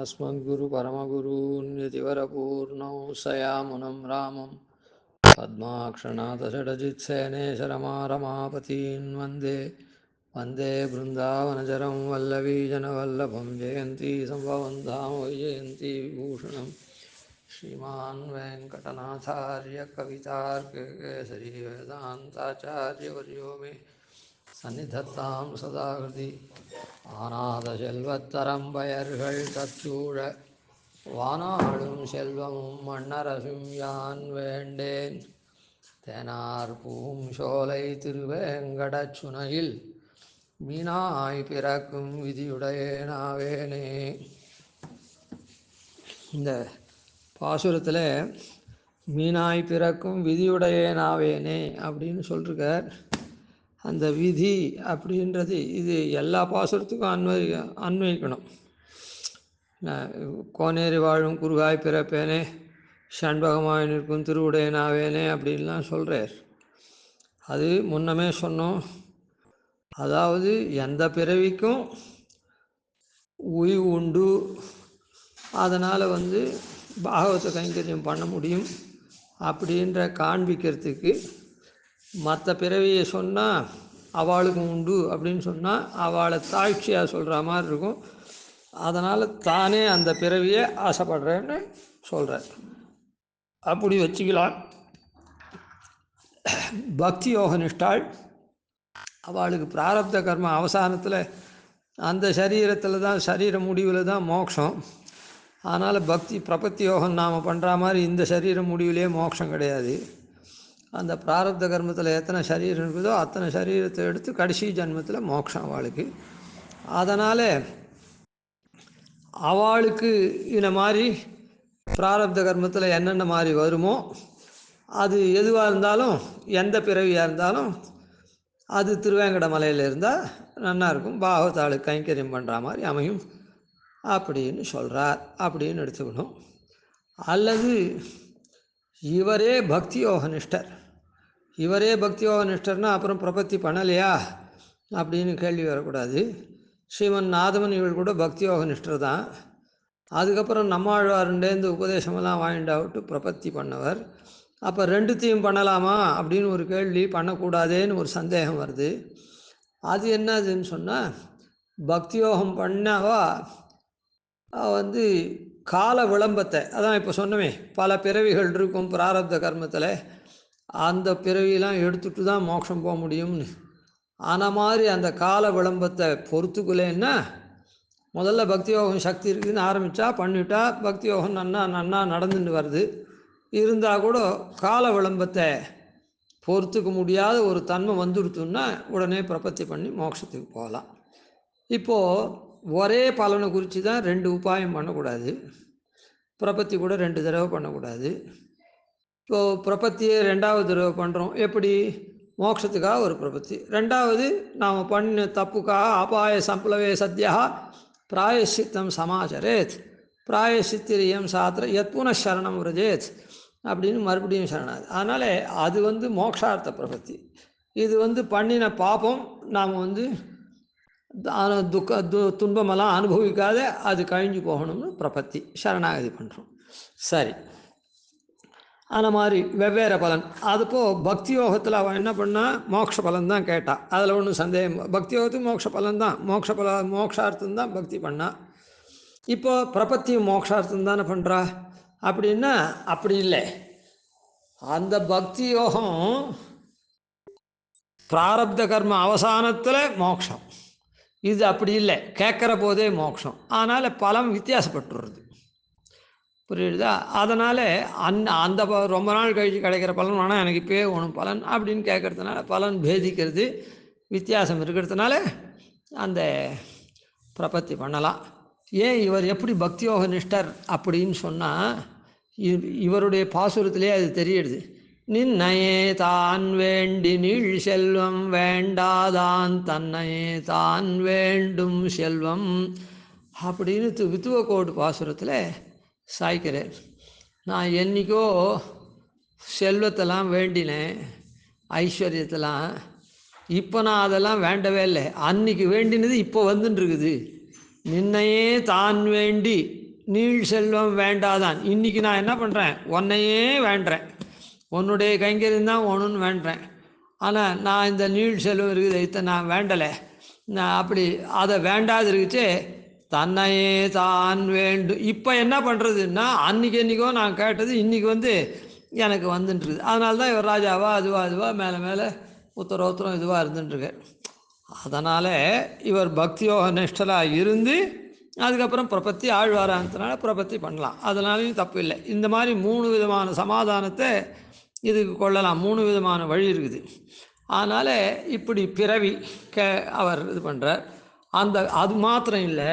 अस्मद्गुरुपरमगुरून् यतिवरपूर्णौ सयामुनं रामं पद्माक्षनाथषडजित्सेनेशरमारमापतीन् वन्दे वन्दे बृन्दावनचरं वल्लवीजनवल्लभं जयन्ती सम्भवं धाम वैजयन्ती विभूषणं श्रीमान् वेङ्कटनाथार्य कवितार्किकेसरी वेदान्ताचार्यवर्यो मे सन्निधत्तां सदा हृदि ஆனாத செல்வத்தரம்பயர்கள் தற்சூழ வானாளும் செல்வமும் மன்னரசும் யான் வேண்டேன் தேனார் பூம் சோலை திருவேங்கடச் சுனையில் மீனாய் பிறக்கும் விதியுடையேனாவேனே. இந்த பாசுரத்தில் மீனாய் பிறக்கும் விதியுடையேனாவேனே அப்படின்னு சொல்லிருக்கார். அந்த விதி அப்படின்றது இது எல்லா பாசுரத்துக்கும் அன்வயிக்கணும். கோனேரி வாழும் குறுகாய் பிறப்பேனே, ஷண்பகமாய் நிற்கும் திருவுடையனாவேனே அப்படின்லாம் சொல்கிறார். அது முன்னமே சொன்னோம். அதாவது எந்த பிறவிக்கும் உயிர் உண்டு, அதனால் பாகவத கைங்கரியம் பண்ண முடியும் அப்படின்ற காண்பிக்கிறதுக்கு மற்ற பிறவியை சொன்னால் அவளுக்கும் உண்டு அப்படின்னு சொன்னால் அவளை தாழ்ச்சியாக சொல்கிற மாதிரி இருக்கும். அதனால் தானே அந்த பிறவியை ஆசைப்படுறேன்னு சொல்கிறார். அப்படி வச்சுக்கலாம். பக்தி யோக நிஷ்டாள் அவளுக்கு பிராரப்த கர்ம அவசானத்தில் அந்த சரீரத்தில் தான், சரீர முடிவில் தான் மோட்சம். அதனால் பக்தி பிரபத்தி யோகம் நாம் பண்ணுற மாதிரி இந்த சரீர முடிவிலே மோட்சம் கிடையாது. அந்த பிராரப்த கர்மத்தில் எத்தனை சரீரம் இருக்குதோ அத்தனை சரீரத்தை எடுத்து கடைசி ஜன்மத்தில் மோட்சம் அவளுக்கு. அதனால் அவளுக்கு இந்த மாதிரி பிராரப்த கர்மத்தில் என்னென்ன மாதிரி வருமோ அது எதுவாக இருந்தாலும், எந்த பிறவியாக இருந்தாலும் அது திருவேங்கட மலையில் இருந்தால் நல்லாயிருக்கும், பாகவதாளுக்கு கைங்கரியம் பண்ணுற மாதிரி அமையும் அப்படின்னு சொல்கிறார் அப்படின்னு எடுத்துக்கணும். அல்லது இவரே பக்தி யோக நிஷ்டர், இவரே பக்தி யோக நிஷ்டர்னால் அப்புறம் பிரபத்தி பண்ணலையா அப்படின்னு கேள்வி வரக்கூடாது. ஸ்ரீமன் நாதமன் இவள் கூட பக்தி யோக நிஷ்டர் தான். அதுக்கப்புறம் நம்மாழ்வாருண்டேந்து உபதேசமெல்லாம் வாங்கிட்டாவிட்டு பிரபத்தி பண்ணவர். அப்போ ரெண்டுத்தையும் பண்ணலாமா அப்படின்னு ஒரு கேள்வி, பண்ணக்கூடாதேன்னு ஒரு சந்தேகம் வருது. அது என்னதுன்னு சொன்னால், பக்தி யோகம் பண்ணாவா கால விளம்பத்தை, அதான் இப்போ சொன்னமே பல பிறவிகள் இருக்கும் பிராரப்த கர்மத்தில், அந்த பிறவியெல்லாம் எடுத்துட்டு தான் மோட்சம் போக முடியும்னு. ஆனால் மாதிரி அந்த கால விளம்பத்தை பொறுத்துக்குள்ளேன்னா முதல்ல பக்தி யோகம் சக்தி இருக்குதுன்னு ஆரம்பித்தா பண்ணிட்டா பக்தி யோகம் நன்னா நடந்துட்டு வருது. இருந்தால் கூட கால விளம்பத்தை பொறுத்துக்க முடியாத ஒரு தன்மை வந்துடுத்துன்னா உடனே பிரபத்தி பண்ணி மோட்சத்துக்கு போகலாம். இப்போது ஒரே பலனை குறித்து தான் ரெண்டு உபாயம் பண்ணக்கூடாது. பிரபத்தி கூட 2 தடவை பண்ணக்கூடாது. இப்போது பிரபத்தியை 2வது தடவை பண்ணுறோம். எப்படி? மோட்சத்துக்காக ஒரு பிரபத்தி. 2வது நாம் பண்ண தப்புக்காக அபாய சம்பளவே சத்யா பிராயசித்தம் சமாச்சரேத் பிராயசித்திரியம் சாத்திர யத் புனഃசரணம் விரஜேத் அப்படின்னு மறுபடியும் சரணாது. அதனால் அது மோக்ஷார்த்த பிரபத்தி. இது பண்ணின பாப்பம் நாம் துன்பமெல்லாம் அனுபவிக்காத அது கழிஞ்சு போகணும்னு பிரபத்தி சரணாகதி பண்ணுறோம். சரி, அந்த மாதிரி வெவ்வேறு பலன். அதுப்போ பக்தி யோகத்தில் அவன் என்ன பண்ணால் மோட்ச பலன் தான் கேட்டாள். அதில் ஒன்றும் சந்தேகம், பக்தி யோகத்துக்கு மோட்ச பலன் தான், மோட்சார்த்தம் தான் பக்தி பண்ணால். இப்போ பிரபத்தி மோட்சார்த்தம் தானே பண்ணுறா அப்படின்னா அப்படி இல்லை. அந்த பக்தி யோகம் பிராரப்த கர்ம அவசானத்தில் மோட்சம், இது அப்படி இல்லை, கேட்குற போதே மோட்சம். அதனால் பலம் வித்தியாசப்பட்டுருது, புரியுதா? அதனால் அந்த ரொம்ப நாள் கழிச்சு கிடைக்கிற பலன் வேணால் எனக்கு இப்போயே ஒன்றும் பலன் அப்படின்னு கேட்குறதுனால பலன் பேதிக்கிறது வித்தியாசம் இருக்கிறதுனால அந்த பிரபத்தி பண்ணலாம். ஏன் இவர் எப்படி பக்தி யோக நிஷ்டர் அப்படின்னு சொன்னால் இவருடைய பாசுரத்திலே அது தெரியுது. நின்னையே தான் வேண்டி நீள் செல்வம் வேண்டாதான் தன்னையே தான் வேண்டும் செல்வம் அப்படின்னு வித்துவக்கோடு பாசுரத்தில் சாய்க்கிறேன். நான் என்றைக்கோ செல்வத்தெல்லாம் வேண்டினேன், ஐஸ்வர்யத்தெல்லாம். இப்போ நான் அதெல்லாம் வேண்டவே இல்லை. அன்றைக்கி வேண்டினது இப்போ வந்துட்டுருக்குது. நின்னையே தான் வேண்டி நீள் செல்வம் வேண்டாதான். இன்றைக்கி நான் என்ன பண்ணுறேன், உன்னையே வேண்டுறேன், உன்னுடைய கைங்கரியம் தான் ஒன்றுன்னு வேண்டுறேன். ஆனால் நான் இந்த நீள் செல்வம் இருக்குது இதை நான் வேண்டலை. நான் அப்படி அதை வேண்டாது இருக்குச்சே தன்னையே தான் வேண்டும். இப்போ என்ன பண்ணுறதுன்னா என்றைக்கோ நான் கேட்டது இன்றைக்கி எனக்கு வந்துட்டுருது. அதனால தான் இவர் ராஜாவா அதுவா மேலே மேலே உத்தரம் இதுவாக இருந்துட்டுருக்கார். அதனால் இவர் பக்தியோக நிஷ்டலாக இருந்து அதுக்கப்புறம் பிரபத்தி ஆழ்வாரானதுனால பிரபத்தி பண்ணலாம். அதனாலையும் தப்பு இல்லை. இந்த மாதிரி 3 விதமான சமாதானத்தை இதுக்கு கொள்ளலாம். 3 விதமான வழி இருக்குது. அதனால் இப்படி பிறவி அவர் இது பண்ணுறார். அது மாத்திரம் இல்லை,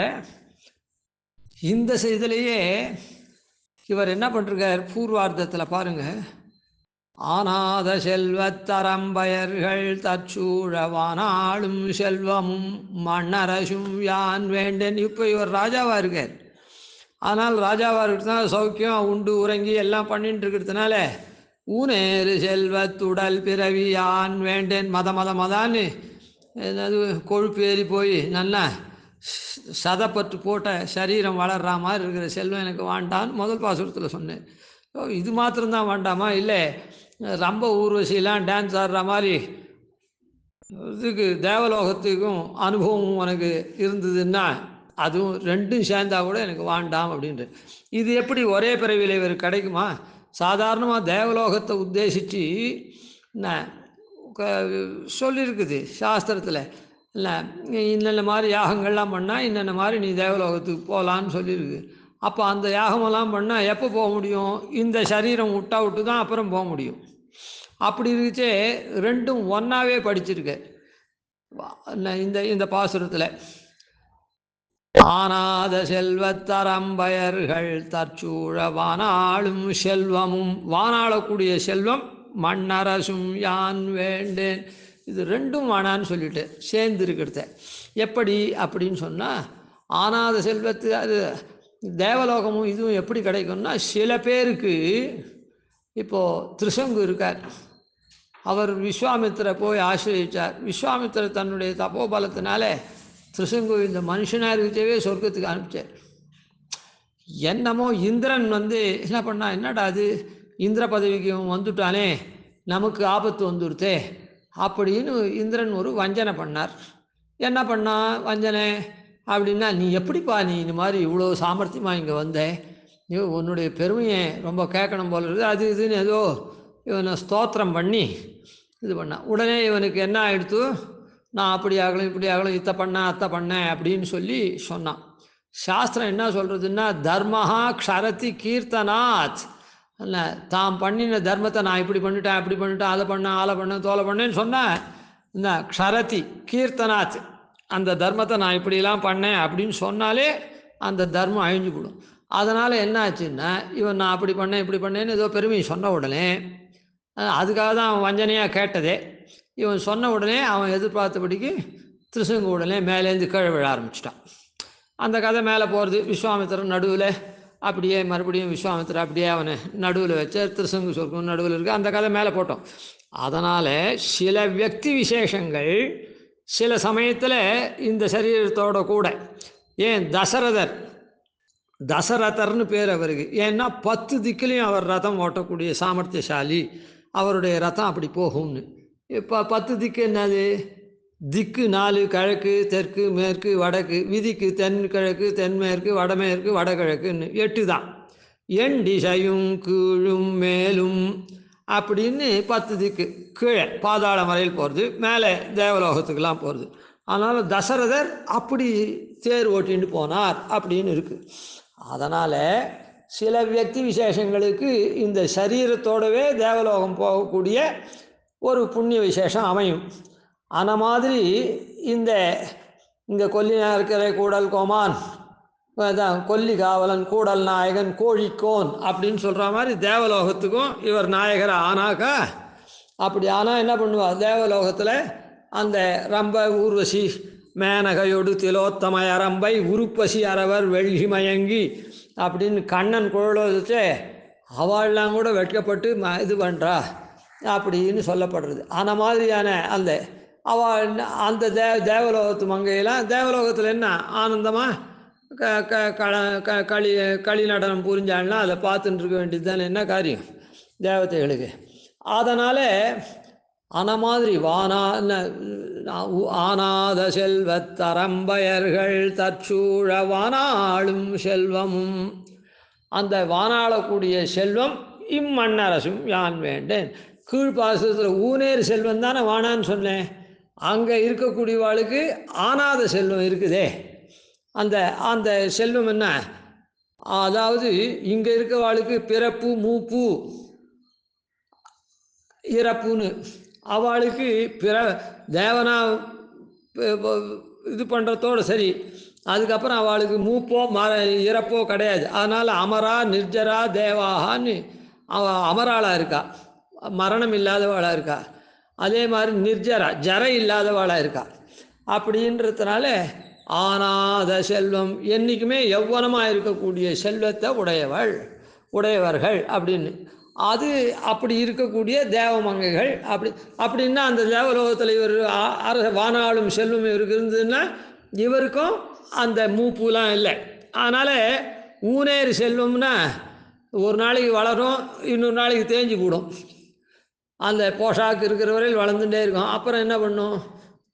இந்த செய்திலேயே இவர் என்ன பண்ணிருக்கார் பூர்வார்த்தத்தில் பாருங்கள். ஆனாத செல்வத்தரம்பயர்கள் தற்சூழவானாலும் செல்வமும் மன்னரசும் யான் வேண்டேன். இப்போ இவர் ராஜாவாக இருக்கார். ஆனால் ராஜாவாக இருக்கிறதுனால சௌக்கியம் உண்டு உறங்கி எல்லாம் பண்ணிட்டு இருக்கிறதுனால ஊனேறு செல்வத்துடல் பிறவி யான் வேண்டேன். மதான்னு என்னது கொழுப்பு ஏறி போய் நல்லா சதப்பட்டு போட்ட சரீரம் வளர்கிற மாதிரி இருக்கிற செல்வம் எனக்கு வேண்டான்னு முதல் பாசுரத்தில் சொன்னேன். இது மாத்திரம்தான் வேண்டாமா? இல்லை, ரொம்ப ஊர்வசியெல்லாம் டான்ஸ் ஆடுற மாதிரி இதுக்கு தேவலோகத்துக்கும் அனுபவம் உனக்கு இருந்ததுன்னா அதுவும் ரெண்டும் சேர்ந்தா கூட எனக்கு வேண்டாம் அப்படின்ட்டு. இது எப்படி ஒரே பிறவியில் இவர் கிடைக்குமா? சாதாரணமாக தேவலோகத்தை உத்தேசித்து சொல்லியிருக்குது சாஸ்திரத்தில். இல்லை, இன்னென்ன மாதிரி யாகங்கள்லாம் பண்ணால் இன்னென்ன மாதிரி நீ தேவலோகத்துக்கு போகலான்னு சொல்லியிருக்கு. அப்போ அந்த யாகமெல்லாம் பண்ணால் எப்போ போக முடியும்? இந்த சரீரம் விட்டு தான் அப்புறம் போக முடியும். அப்படி இருக்குச்சே ரெண்டும் ஒன்றாவே படிச்சிருக்க இந்த பாசுரத்தில். ஆனாத செல்வத்தரம்பயர்கள் தற்சூழ வானாளும் செல்வமும், வானாளக்கூடிய செல்வம் மன்னரசும் யான் வேண்டேன். இது ரெண்டும் வேணான்னு சொல்லிட்டு சேர்ந்து இருக்கிறத எப்படி அப்படின்னு சொன்னால், ஆனாத செல்வத்து அது தேவலோகமும் இதுவும் எப்படி கிடைக்கும்னா, சில பேருக்கு இப்போது திருசங்கு இருக்கார். அவர் விஸ்வாமித்திரை போய் ஆசிரியிச்சார். விஸ்வாமித்திரர் தன்னுடைய தப்போபலத்தினால திருசங்கு இந்த மனுஷனாக இருக்கவே சொர்க்கத்துக்கு அனுப்பிச்சார். என்னமோ இந்திரன் என்ன பண்ணா, என்னடா அது இந்திர பதவிக்கு வந்துட்டானே, நமக்கு ஆபத்து வந்துடுத்தே அப்படின்னு இந்திரன் ஒரு வஞ்சனை பண்ணார். என்ன பண்ணா வஞ்சனை அப்படின்னா, நீ எப்படிப்பா நீ இந்த மாதிரி இவ்வளோ சாமர்த்தியமாக இங்கே வந்த, நீ உன்னுடைய பெருமையை ரொம்ப கேட்கணும் போல இருக்குது, அது இதுன்னு ஏதோ இவனை ஸ்தோத்திரம் பண்ணி இது பண்ணான். உடனே இவனுக்கு என்ன ஆகிடுத்து, நான் அப்படி ஆகலாம் இப்படி ஆகலாம், இத்தை பண்ணேன் அத்தை பண்ணேன் அப்படின்னு சொல்லி சொன்னான். சாஸ்திரம் என்ன சொல்கிறதுன்னா, தர்மஹா க்ஷரதி கீர்த்தனாத். இல்லை, தாம் பண்ணின தர்மத்தை நான் இப்படி பண்ணிட்டேன் அப்படி பண்ணிட்டேன், அதை பண்ணேன் ஆளை பண்ணேன் தோலை பண்ணேன்னு சொன்னேன். இந்த க்ஷரதி கீர்த்தனாத், அந்த தர்மத்தை நான் இப்படிலாம் பண்ணேன் அப்படின்னு சொன்னாலே அந்த தர்மம் அழிஞ்சு போடும். அதனால் என்ன ஆச்சுன்னா, இவன் நான் அப்படி பண்ணேன் இப்படி பண்ணேன்னு ஏதோ பெருமையை சொன்ன உடனே, அதுக்காக தான் அவன் வஞ்சனையாக கேட்டதே, இவன் சொன்ன உடனே அவன் எதிர்பார்த்தபடிக்கு திருசங்கு உடனே மேலேருந்து கீழே விழ ஆரம்பிச்சிட்டான். அந்த கதை மேலே போகிறது. விஸ்வாமித்திரன் நடுவில் அப்படியே மறுபடியும் விஸ்வாமித்திரன் அப்படியே அவனை நடுவில் வச்ச திருசங்கு சொர்க்கம் நடுவில் இருக்குது. அந்த கதை மேலே போட்டோம். அதனால் சில வியக்தி விசேஷங்கள் சில சமயத்தில் இந்த சரீரத்தோட கூட, ஏன் தசரதர்னு பேர் அவருக்கு, ஏன்னா 10 திக்கிலையும் அவர் ரதம் ஓட்டக்கூடிய சாமர்த்தியசாலி, அவருடைய ரதம் அப்படி போகும்னு. இப்போ 10 திக்கு என்னது? திக்கு 4, கிழக்கு தெற்கு மேற்கு வடக்கு, விதிக்கு தென்கிழக்கு தென்மேற்கு வடமேற்கு வடகிழக்குன்னு 8 தான். எண் திசையும் கீழும் மேலும் அப்படின்னு 10 திக்கு. கீழே பாதாள மலையில் போகிறது, மேலே தேவலோகத்துக்கெல்லாம் போகிறது. அதனால் தசரதர் அப்படி தேர் ஓட்டின்னு போனார் அப்படின்னு இருக்குது. அதனால் சில வியக்தி விசேஷங்களுக்கு இந்த சரீரத்தோடவே தேவலோகம் போகக்கூடிய ஒரு புண்ணிய விசேஷம் அமையும். அந்த மாதிரி இந்த கொல்லினார்க்கரை கூடல் கோமான், கொல்லி காவலன் கூடல் நாயகன் கோழிக்கோன் அப்படின்னு சொல்கிற மாதிரி தேவலோகத்துக்கும் இவர் நாயகர் ஆனாக்கா, அப்படி ஆனால் என்ன பண்ணுவார், தேவலோகத்தில் அந்த ரம்ப ஊர்வசி மேனகையொடு திலோத்தமய ரம்பை உருப்பசி அரவர் வெள்ளி மயங்கி அப்படின்னு கண்ணன் குழல் வச்சு அவள்லாம் கூட வெட்கப்பட்டு இது பண்ணுறா அப்படின்னு சொல்லப்படுறது. அந்த மாதிரியான அந்த அவள் அந்த தேவலோகத்து மங்கையெல்லாம் தேவலோகத்தில் என்ன ஆனந்தமாக களி களி நடனம் புரிஞ்சாள்னா அதை பார்த்துட்டு இருக்க வேண்டியது தானே என்ன காரியம் தேவதைகளுக்கு. அதனால் அந்த மாதிரி ஆனாத செல்வத்தரம்பயர்கள் தற்சூழ வானாளும் செல்வமும், அந்த வானாளக்கூடிய செல்வம் இம்மண்ணரசும் யான் வேண்டேன். கீழ்ப்பாசத்தில் ஊனேறு செல்வம் தானே வானான்னு சொன்னேன். அங்கே இருக்கக்கூடியவாளுக்கு ஆனாத செல்வம் இருக்குதே. அந்த அந்த செல்வம் என்ன, அதாவது இங்கே இருக்கவாளுக்கு பிறப்பு மூப்பு இறப்புன்னு, அவளுக்கு தேவனா இது பண்ணுறதோடு சரி, அதுக்கப்புறம் அவளுக்கு மூப்போ இறப்போ கிடையாது. அதனால் அமரா நிர்ஜரா தேவாகான்னு அமராளாக இருக்கா, மரணம் இல்லாதவாளாக இருக்கா. அதே மாதிரி நிர்ஜரா ஜர இல்லாதவாளாக இருக்கா. அப்படின்றதுனால ஆனாத செல்வம், என்றைக்குமே யௌவனமாக இருக்கக்கூடிய செல்வத்தை உடையவர்கள் அப்படின்னு, அது அப்படி இருக்கக்கூடிய தேவமங்கைகள். அப்படின்னா அந்த தேவலோகத்தில் இவர் வானாளும் செல்வம் இவருக்கு இருந்ததுன்னா இவருக்கும் அந்த மூப்புலாம் இல்லை. அதனால் ஊனேறு செல்வம்னா ஒரு நாளைக்கு வளரும், இன்னொரு நாளைக்கு தேஞ்சு கூடும். அந்த போஷாக்கு இருக்கிற வரையில் வளர்ந்துட்டே இருக்கும், அப்புறம் என்ன பண்ணும்,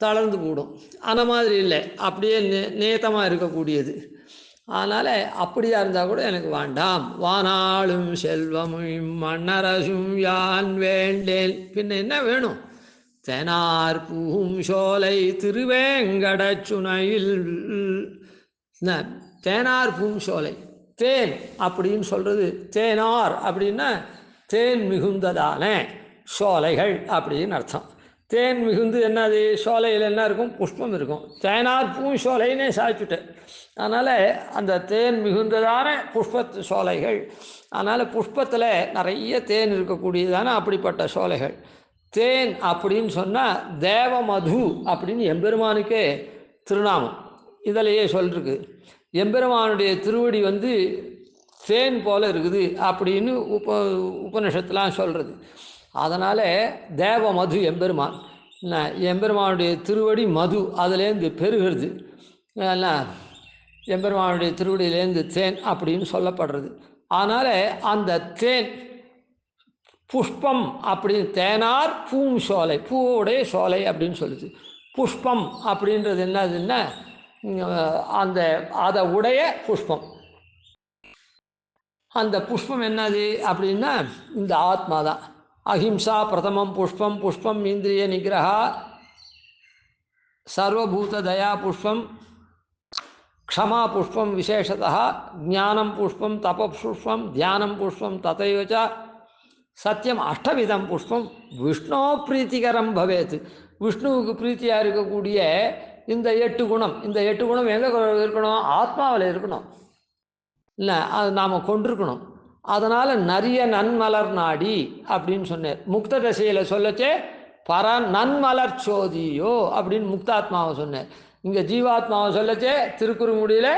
தளர்ந்து கூடும். அந்த மாதிரி இல்லை, அப்படியே நேத்தமாக இருக்கக்கூடியது. அதனால் அப்படியா இருந்தால் கூட எனக்கு வேண்டாம். வானாளும் செல்வமும் மன்னரசும் யான் வேண்டேன். பின்ன என்ன வேணும்? தேனார் பூம் சோலை திருவேங்கட சுனையில். தேனார் பூம் சோலை, தேன் அப்படின்னு சொல்கிறது. தேனார் அப்படின்னா தேன் மிகுந்ததான சோலைகள் அப்படின்னு அர்த்தம். தேன் மிகுந்து என்னது, சோலையில் என்ன இருக்கும், புஷ்பம் இருக்கும். தேனார் பூஞ்சோலைன்னே சாய்ச்சுட்டு, அதனால் அந்த தேன் மிகுந்ததான புஷ்பத்து சோலைகள். அதனால் புஷ்பத்தில் நிறைய தேன் இருக்கக்கூடியதான அப்படிப்பட்ட சோலைகள். தேன் அப்படின்னு சொன்னால் தேவமது அப்படின்னு எம்பெருமானுக்கே திருநாமம் இதிலேயே சொல்லிருக்கு. எம்பெருமானுடைய திருவடி தேன் போல் இருக்குது அப்படின்னு உபனிஷத்துலாம் சொல்கிறது. அதனால் தேவமது எம்பெருமான், எம்பெருமானுடைய திருவடி மது அதுலேருந்து பெருகிறது. எம்பெருமானுடைய திருவடியிலேருந்து தேன் அப்படின்னு சொல்லப்படுறது. அதனால் அந்த தேன் புஷ்பம் அப்படின்னு, தேனார் பூம் சோலை, பூவோடைய சோலை அப்படின்னு சொல்லுது. புஷ்பம் அப்படின்றது என்னதுன்னா அதை உடைய புஷ்பம். அந்த புஷ்பம் என்னது அப்படின்னா இந்த ஆத்மா தான். அஹிம்சா பிரதமம் புஷ்பம், புஷ்பம் இந்திரிய நிகிரகா, சர்வபூத தயா புஷ்பம், க்ஷமா புஷ்பம் விசேஷதா, ஞானம் புஷ்பம், தப புஷ்பம், தியானம் புஷ்பம், ததைவச்ச சத்தியம் அஷ்டவிதம் புஷ்பம் விஷ்ணு பிரீத்திகரம் பவேத். விஷ்ணுவுக்கு பிரீத்தியாக இருக்கக்கூடிய இந்த 8 குணம், இந்த 8 குணம் எங்கே இருக்கணும், ஆத்மாவில் இருக்கணும். இல்லை, அது நாம் கொண்டிருக்கணும். அதனால் நிறைய நன்மலர் நாடி அப்படின்னு சொன்னார். முக்த தசையில் சொல்லச்சே நன்மலர் சோதியோ அப்படின்னு முக்தாத்மாவை சொன்னார். இங்கே ஜீவாத்மாவை சொல்லச்சே திருக்குறுங்குடியில்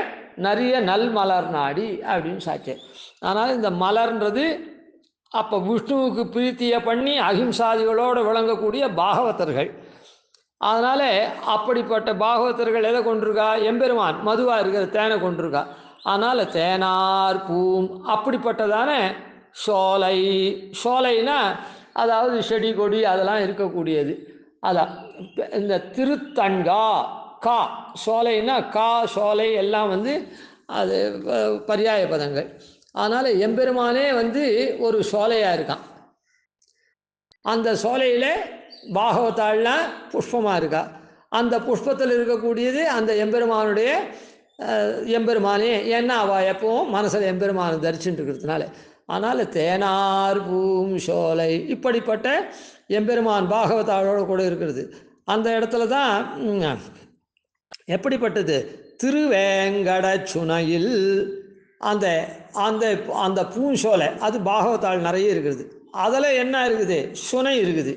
நிறைய நல்மலர் நாடி அப்படின்னு சாச்சே. அதனால் இந்த மலர்ன்றது அப்போ விஷ்ணுவுக்கு பிரீத்தியை பண்ணி அஹிம்சாதிகளோடு விளங்கக்கூடிய பாகவதர்கள். அதனால் அப்படிப்பட்ட பாகவதர்கள் எதை கொண்டிருக்கா, எம்பெருமான் மதுவாக இருக்கிற தேனை கொண்டிருக்கா. அதனால் தேனார் பூம் அப்படிப்பட்டதான சோலை. சோலைனா அதாவது செடி கொடி அதெல்லாம் இருக்கக்கூடியது. அதான் இந்த திருத்தங்கா கா சோலைன்னா கா சோலை எல்லாம் அது பர்யாய பதங்கள். அதனால் எம்பெருமானே ஒரு சோலையாக இருக்கான். அந்த சோலையில் பாகவதாள்லாம் புஷ்பமாக இருக்கா. அந்த புஷ்பத்தில் இருக்கக்கூடியது அந்த எம்பெருமானே. ஏன்னா அவள் எப்பவும் மனசில் எம்பெருமானை தரிச்சுட்டு இருக்கிறதுனால. அதனால் தேனார் பூம் சோலை இப்படிப்பட்ட எம்பெருமான் பாகவதாளோடு கூட இருக்கிறது. அந்த இடத்துல தான் எப்படிப்பட்டது, திருவேங்கட சுனையில் அந்த அந்த அந்த பூஞ்சோலை அது பாகவதாள் நிறைய இருக்குது. அதில் என்ன இருக்குது, சுனை இருக்குது.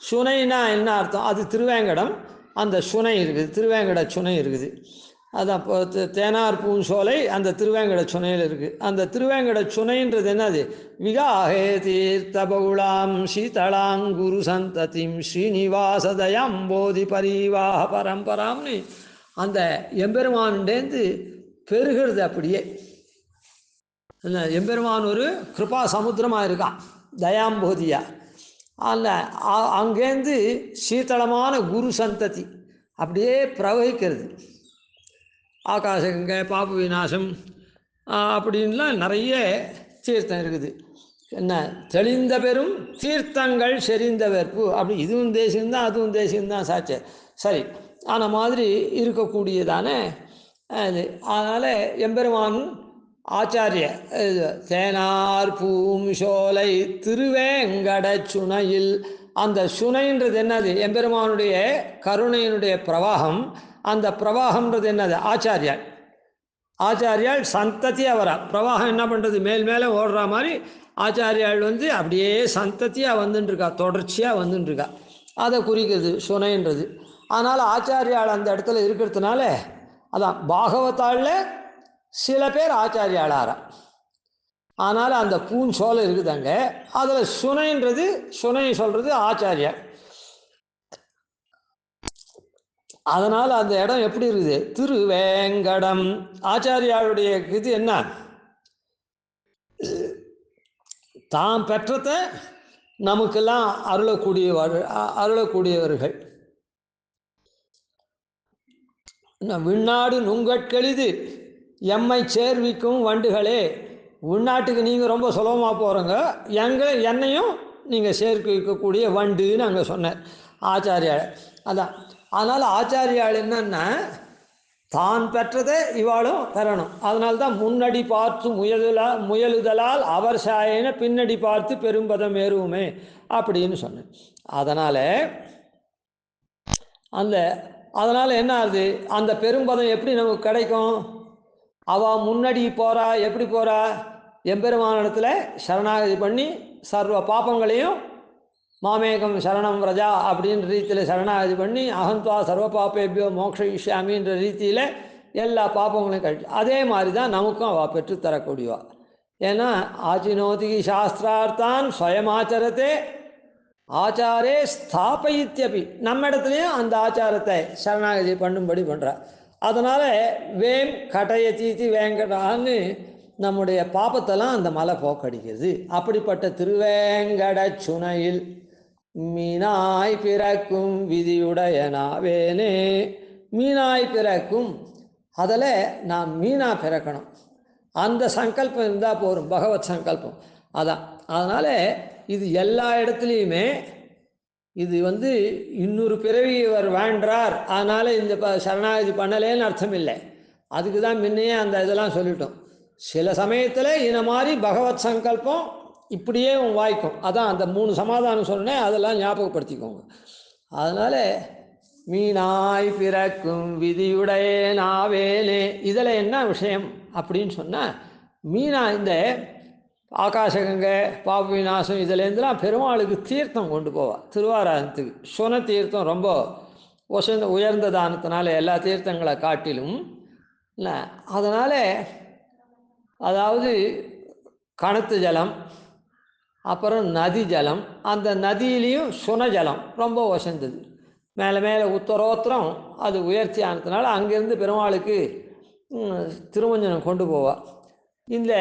சுனைனா என்ன அர்த்தம், அது திருவேங்கடம். அந்த சுனை இருக்குது, திருவேங்கட சுனை இருக்குது. அதான் இப்போ தேனார் பூஞ்சோலை அந்த திருவேங்கட சுனையில் இருக்குது. அந்த திருவேங்கட சுனைன்றது என்னது, விகாஹே தீர்த்த பகுளாம் சீதளாங்குரு சந்ததிம் ஸ்ரீனிவாசதயம் போதி பரிவாக பரம்பராம்னு அந்த எம்பெருமான்டேந்து பெருகிறது அப்படியே. எம்பெருமான் ஒரு கிருபா சமுத்திரமாக இருக்கான், தயாம்போதியா. அந்த அங்கேருந்து சீத்தளமான குரு சந்ததி அப்படியே பிரவகிக்கிறது. ஆகாசகங்கை, பாப விநாசம் அப்படின்லாம் நிறைய தீர்த்தம் இருக்குது. என்ன தெளிந்த பெரும் தீர்த்தங்கள் செறிந்த வெறுப்பு அப்படி, இதுவும் தேசியம்தான் அதுவும் தேசியம்தான் சாட்சி. சரி, ஆன மாதிரி இருக்கக்கூடியதான அது. அதனால் எம்பெருமான் ஆச்சாரிய தேனார் பூம் சோலை திருவேங்கட சுனையில், அந்த சுனைன்றது என்னது? எம்பெருமானுடைய கருணையினுடைய பிரவாகம். அந்த பிரவாகம்ன்றது என்னது? ஆச்சாரியால். ஆச்சாரியால் சந்ததியாக வரா. பிரவாகம் என்ன பண்ணுறது? மேல் மேலே ஓடுற மாதிரி ஆச்சாரியால் அப்படியே சந்ததியாக வந்துட்டுருக்கா, தொடர்ச்சியாக வந்துட்டுருக்கா. அதை குறிக்கிறது சுனைன்றது. அதனால் ஆச்சாரியால் அந்த இடத்துல இருக்கிறதுனால அதான் பாகவத்தாளில் சில பேர் ஆச்சாரியாளாரா. ஆனால் அந்த பூஞ்சோலை இருக்குது அங்கே, அதில் சுனைன்றது, சுனை சொல்கிறது ஆச்சாரியா. அதனால் அந்த இடம் எப்படி இருக்குது? திருவேங்கடம். ஆச்சாரியாளுடைய இது என்ன? தாம் பெற்றத்தை நமக்கெல்லாம் அருளக்கூடியவர்கள். விண்ணாடு நுங்கட்கெளிது எம்மை சேர்விக்கும் வண்டுகளே. உள்நாட்டுக்கு நீங்கள் ரொம்ப சுலபமாக போகிறோங்க, என்னையும் நீங்கள் சேர்க்கக்கூடிய வண்டுன்னு அங்கே சொன்னார் ஆச்சாரியாள். அதான். அதனால் ஆச்சாரியாள் என்னன்னா தான் பெற்றதை இவாளும் பெறணும். அதனால்தான் முன்னடி பார்த்து முயலுதலால் அவர் சாயின பின்னடி பார்த்து பெரும்பதம் ஏறுவுமே அப்படின்னு சொன்னேன். அதனால் என்ன ஆகுது? அந்த பெரும்பதம் எப்படி நமக்கு கிடைக்கும்? அவள் முன்னாடி போகிறா. எப்படி போகிறா? எம்பெருமானிடத்தில் சரணாகதி பண்ணி சர்வ பாப்பங்களையும் மாமேகம் சரணம் ரஜா அப்படின்ற ரீதியில் சரணாகதி பண்ணி அகந்த்வா சர்வ பாப்பேபியோ மோக்ஷயிஷ்யாமின்ற ரீதியில் எல்லா பாப்பங்களையும் கழிச்சு, அதே மாதிரி தான் நமக்கும் அவள் பெற்றுத்தரக்கூடியவா. ஏன்னா ஆச்சினோதி சாஸ்திரார்த்தான் ஸ்வயமாச்சரத்தே ஆச்சாரே ஸ்தாபயித்யபி, நம்ம இடத்துலையும் அந்த ஆச்சாரத்தை சரணாகதி பண்ணும்படி பண்ணுறார். அதனால் வேம் கடையத்தீத்தி வேங்கடான்னு நம்முடைய பாப்பத்தெல்லாம் அந்த மலை போக்கடிக்கிறது. அப்படிப்பட்ட திருவேங்கட சுனையில் மீனாய் பிறக்கும் விதியுடையனாவேனே. மீனாய் பிறக்கும், அதில் நான் மீனா பிறக்கணும், அந்த சங்கல்பம் இருந்தால் போகும், பகவத் சங்கல்பம். அதான். அதனால் இது எல்லா இடத்துலையுமே இது இன்னொரு பிறவி இவர் வேண்டார், அதனால் இந்த சரணாகதி பண்ணலேன்னு அர்த்தம் இல்லை. அதுக்கு தான் முன்னையே அந்த இதெல்லாம் சொல்லிட்டோம். சில சமயத்தில் இந்த மாதிரி பகவத் சங்கல்பம் இப்படியே வாய்க்கும். அதான் அந்த 3 சமாதானம் சொன்னேன், அதெல்லாம் ஞாபகப்படுத்திக்கோங்க. அதனால் மீனாய் பிறக்கும் விதியுடைய நாவேனே, இதில் என்ன விஷயம் அப்படின்னு சொன்னால், மீனா இந்த ஆகாசகங்கை பாப விநாசம் இதுலேருந்துலாம் பெருமாளுக்கு தீர்த்தம் கொண்டு போவாள் திருவாராதனத்துக்கு. சுன தீர்த்தம் ரொம்ப உயர்ந்த தானத்தினால எல்லா தீர்த்தங்களை காட்டிலும் இல்லை. அதனால் அதாவது கணத்து ஜலம், அப்புறம் நதி ஜலம், அந்த நதியிலையும் சுன ஜலம் ரொம்ப வசந்தது. மேலே மேலே உத்தரோத்திரம் அது உயர்ச்சி ஆனதுனால அங்கேருந்து பெருமாளுக்கு திருமஞ்சனம் கொண்டு போவாள். இந்த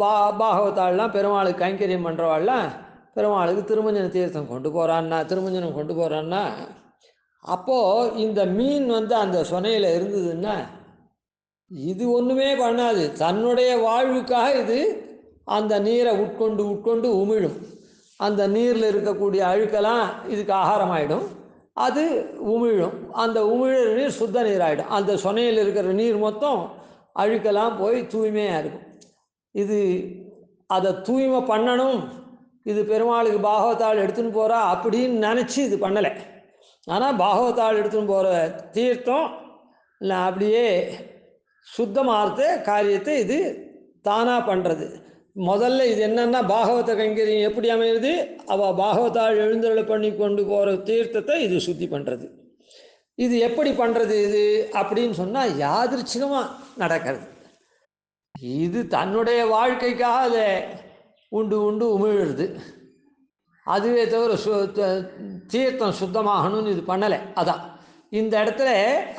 பாகவத்தாள்லாம் பெருமாளுக்கு கைங்கரியம் பண்ணுறவாள்லாம் பெருமாளுக்கு திருமஞ்சன தீர்த்தம் கொண்டு போகிறான்னா அப்போது இந்த மீன் அந்த சுனையில் இருந்ததுன்னா இது ஒன்றுமே பண்ணாது. தன்னுடைய வாழ்வுக்காக இது அந்த நீரை உட்கொண்டு உமிழும். அந்த நீரில் இருக்கக்கூடிய அழுக்கெல்லாம் இதுக்கு ஆகாரமாயிடும், அது உமிழும். அந்த உமிழ நீர் சுத்த நீராகிடும். அந்த சுனையில் இருக்கிற நீர் மொத்தம் அழுக்கெல்லாம் போய் தூய்மையாக இருக்கும். இது அதை தூய்மை பண்ணணும், இது பெருமாளுக்கு பாகவத்தாள் எடுத்துன்னு போகிறா அப்படின்னு நினச்சி இது பண்ணலை. ஆனால் பாகவத்தாள் எடுத்துன்னு போகிற தீர்த்தம் இல்லை, அப்படியே சுத்தமாகத்த காரியத்தை இது தானாக பண்ணுறது. முதல்ல இது என்னென்னா பாகவத கைங்கரியம் எப்படி அமையுது? அவள் பாகவத்தாள் எழுந்தருளை பண்ணி கொண்டு போகிற தீர்த்தத்தை இது சுத்தி பண்ணுறது. இது எப்படி பண்ணுறது இது அப்படின்னு சொன்னால் யாதிருச்சிகமாக நடக்கிறது. இது தன்னுடைய வாழ்க்கைக்காக அதை உண்டு உமிழுறது. அதுவே தவிர தீர்த்தம் சுத்தமாகணும்னு இது பண்ணலை. அதான் இந்த இடத்துல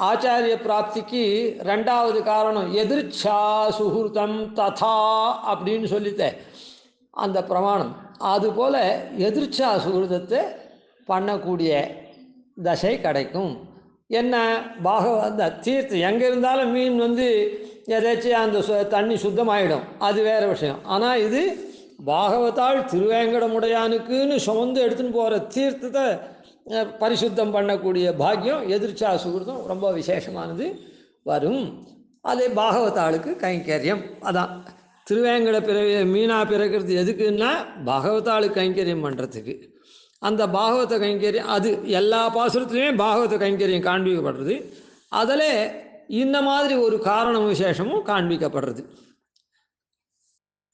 ஆச்சாரிய பிராப்திக்கு ரெண்டாவது காரணம் எதிர்ச்சா சுகிருதம் ததா அப்படின்னு சொல்லித்தேன் அந்த பிரமாணம். அதுபோல் எதிர்ச்சா சுகிருதத்தை பண்ணக்கூடிய தசை கிடைக்கும். என்ன அந்த தீர்த்தம் எங்கே இருந்தாலும் மீன் எதாச்சும் அந்த தண்ணி சுத்தமாகிடும், அது வேறு விஷயம். ஆனால் இது பாகவதால் திருவேங்கடமுடையானுக்குன்னு சுமந்து எடுத்துன்னு போகிற தீர்த்தத்தை பரிசுத்தம் பண்ணக்கூடிய பாக்கியம் எதிர்ச்சா சுகிருதம் ரொம்ப விசேஷமானது வரும். அதே பாகவதாளுக்கு கைங்கரியம். அதான் திருவேங்கட மீனா பிறக்கிறது எதுக்குன்னா பாகவதாளுக்கு கைங்கரியம் பண்ணுறதுக்கு. அந்த பாகவத கைங்கரியம் அது எல்லா பாசுரத்துலேயுமே பாகவத கைங்கரியம் காண்பிக்கப்படுறது. அதில் இந்த மாதிரி ஒரு காரணம் விசேஷமும் காண்பிக்கப்படுறது.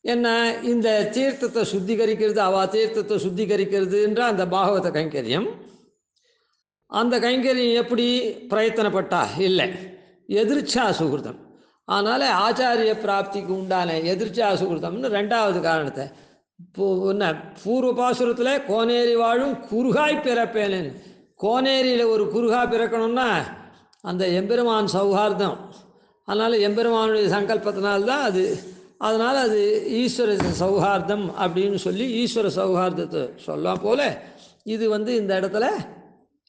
என்ன, இந்த தீர்த்தத்தை சுத்திகரிக்கிறது, தீர்த்தத்தை சுத்திகரிக்கிறதுன்ற அந்த பாகவத கைங்கரியம். அந்த கைங்கரியம் எப்படி பிரயத்தனப்பட்டா இல்லை, எதிர்ச்சா சுகிருதம். அதனால் ஆச்சாரிய பிராப்திக்கு உண்டான எதிர்ச்சா சுகிருதம்னு ரெண்டாவது காரணத்தை பூர்வ பாசுரத்தில் கோனேரி வாழும் குறுகாய் பிறப்பேனேன். கோனேரியில் ஒரு குறுகா பிறக்கணும்னா அந்த எம்பெருமான் சௌஹார்தம். அதனால் எம்பெருமானுடைய சங்கல்பத்தினால்தான் அது. அதனால் அது ஈஸ்வர சௌஹார்தம் அப்படின்னு சொல்லி ஈஸ்வர சௌஹார்தத்தை சொல்லலாம் போல இது இந்த இடத்துல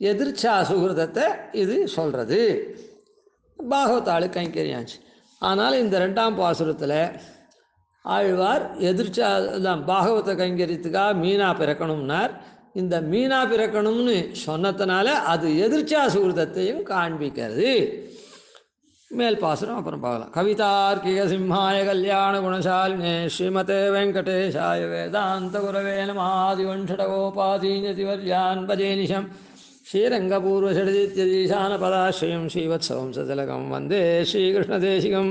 எதிர்ச்சா சுகிருதத்தை இது சொல்கிறது. பாகவதாளு கைங்கரியாச்சு. ஆனால் இந்த ரெண்டாம் பாசுரத்தில் ஆழ்வார் எதிர்ச்சா தான் பாகவத கைங்கரியத்துக்காக மீனா பிறக்கணும்னார். இந்த மீனா பிறக்கணும்னு சொன்னதுனால அது எதிர்ச்சா சுகிருதத்தையும் காண்பிக்கிறது. மேல் பாசுரம் அப்புறம் பார்க்கலாம். கவிதார்க்கிக சிம்ஹாய கல்யாண குணசாலினே ஸ்ரீமதே வெங்கடேஷாய வேதாந்த குரவே நம. பஜேனிஷம் ஸ்ரீரங்கபூர்வஷடீத்யதீசான பதாஸ்ரயம் ஸ்ரீவத்சவம் சதிலகம் வந்தே ஸ்ரீகிருஷ்ணதேசிகம்.